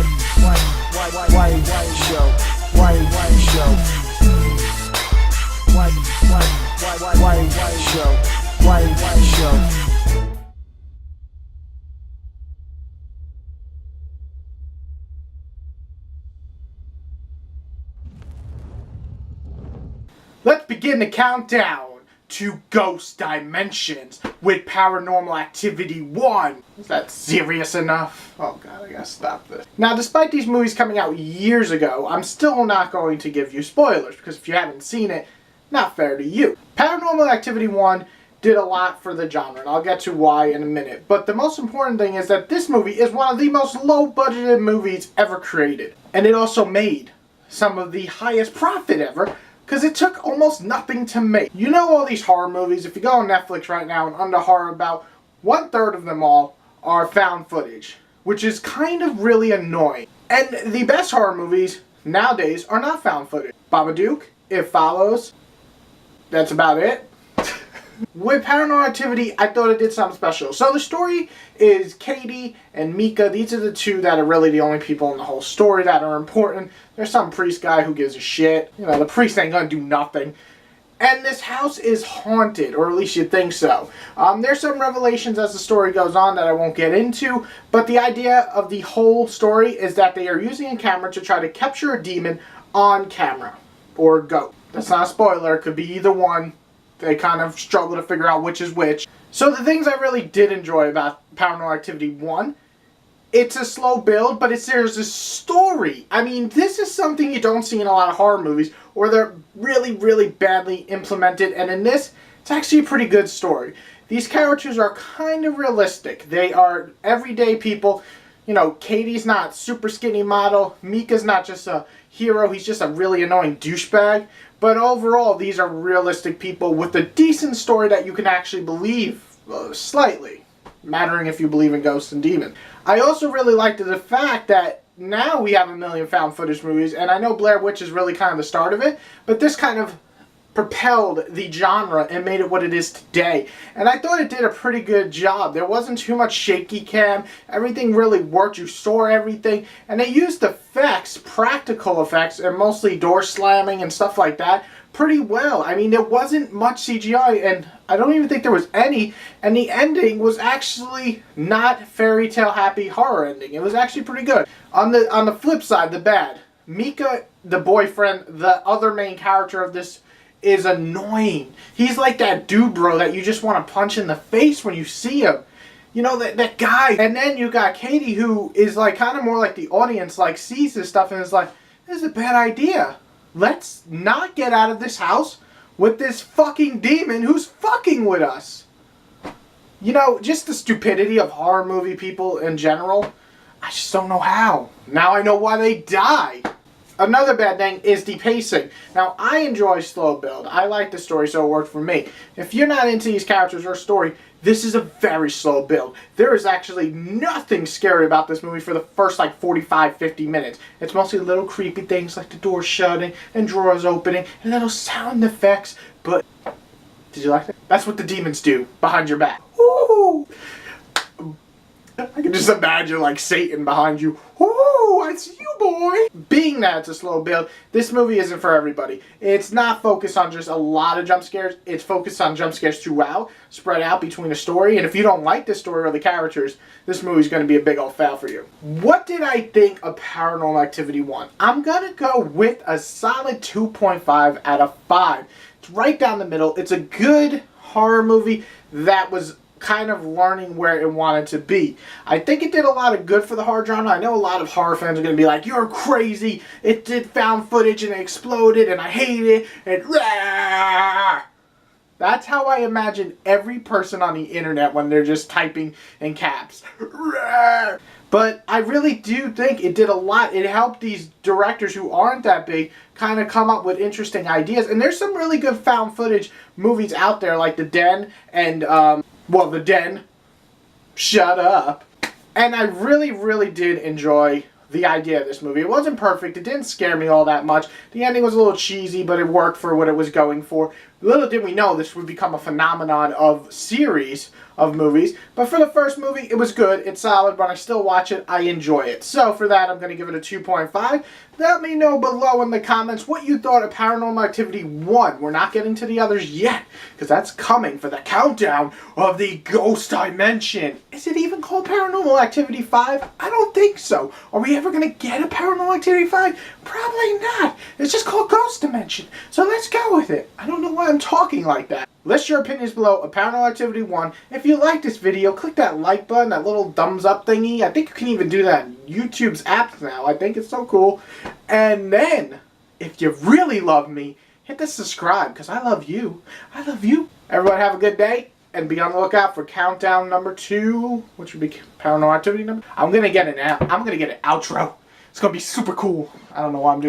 Whity show. Whity show. Whity show. Whity show. Let's begin the countdown to Ghost Dimensions with Paranormal Activity 1. Is that serious enough? Oh god, I gotta stop this. Now, despite these movies coming out years ago, I'm still not going to give you spoilers, because if you haven't seen it, not fair to you. Paranormal Activity 1 did a lot for the genre, and I'll get to why in a minute. But the most important thing is that this movie is one of the most low-budgeted movies ever created. And it also made some of the highest profit ever, because it took almost nothing to make. You know all these horror movies, if you go on Netflix right now and under horror, about 1/3 of them all are found footage, which is kind of really annoying. And the best horror movies nowadays are not found footage. Babadook, It Follows, that's about it. With Paranormal Activity, I thought it did something special. So the story is Katie and Mika. These are the two that are really the only people in the whole story that are important. There's some priest guy who gives a shit. You know, the priest ain't gonna do nothing. And this house is haunted, or at least you think so. There's some revelations as the story goes on that I won't get into, but the idea of the whole story is that they are using a camera to try to capture a demon on camera, or a ghost. That's not a spoiler, it could be either one. They kind of struggle to figure out which is which. So the things I really did enjoy about Paranormal Activity 1, it's a slow build, but there's a story. I mean, this is something you don't see in a lot of horror movies, or they're really, really badly implemented, and in this, it's actually a pretty good story. These characters are kind of realistic. They are everyday people. You know, Katie's not super skinny model. Mika's not just a hero. He's just a really annoying douchebag. But overall, these are realistic people with a decent story that you can actually believe slightly. Mattering if you believe in ghosts and demons. I also really liked the fact that now we have a million found footage movies, and I know Blair Witch is really kind of the start of it, but this kind of propelled the genre and made it what it is today. And I thought it did a pretty good job. There wasn't too much shaky cam. Everything really worked. You saw everything. And they used effects, practical effects, and mostly door slamming and stuff like that pretty well. I mean, there wasn't much CGI, and I don't even think there was any. And the ending was actually not fairy tale happy horror ending. It was actually pretty good. On the flip side, the bad. Mika, the boyfriend, the other main character of this, is annoying. He's like that dude, bro, that you just want to punch in the face when you see him. You know, that guy. And then you got Katie, who is like kind of more like the audience, like sees this stuff and is like, this is a bad idea. Let's not get out of this house with this fucking demon who's fucking with us. You know, just the stupidity of horror movie people in general. I just don't know how. Now I know why they die. Another bad thing is the pacing. Now, I enjoy slow build. I like the story, so it worked for me. If you're not into these characters or story, this is a very slow build. There is actually nothing scary about this movie for the first, like, 45, 50 minutes. It's mostly little creepy things like the door shutting and drawers opening and little sound effects, but did you like that? That's what the demons do behind your back. Ooh! I can just imagine, like, Satan behind you. Ooh, it's you, boy! Being that it's a slow build, this movie isn't for everybody. It's not focused on just a lot of jump scares. It's focused on jump scares throughout, spread out between the story. And if you don't like the story or the characters, this movie's going to be a big old fail for you. What did I think of Paranormal Activity 1? I'm going to go with a solid 2.5 out of 5. It's right down the middle. It's a good horror movie that was kind of learning where it wanted to be. I think it did a lot of good for the horror genre. I know a lot of horror fans are going to be like, you're crazy, it did found footage and it exploded and I hate it and rah! That's how I imagine every person on the internet when they're just typing in caps. Rah! But I really do think it did a lot. It helped these directors who aren't that big kind of come up with interesting ideas. And there's some really good found footage movies out there like The Den and well, The Den. Shut up. And I really, really did enjoy the idea of this movie. It wasn't perfect. It didn't scare me all that much. The ending was a little cheesy, but it worked for what it was going for. Little did we know this would become a phenomenon of series of movies. But for the first movie, it was good. It's solid. When I still watch it, I enjoy it. So for that, I'm going to give it a 2.5. Let me know below in the comments what you thought of Paranormal Activity 1. We're not getting to the others yet, because that's coming for the countdown of the Ghost Dimension. Is it even called Paranormal Activity 5? I don't think so. Are we ever going to get a Paranormal Activity 5? Probably not. It's just called Ghost Dimension. So let's go with it. I don't know why I'm talking like that. List your opinions below of Paranormal Activity 1. If you like this video, click that like button, that little thumbs up thingy. I think you can even do that in YouTube's apps now. I think it's so cool. And then, if you really love me, hit the subscribe, because I love you. I love you. Everyone have a good day, and be on the lookout for countdown number 2, which would be Paranormal Activity number. I'm going to get an outro. It's going to be super cool. I don't know why I'm doing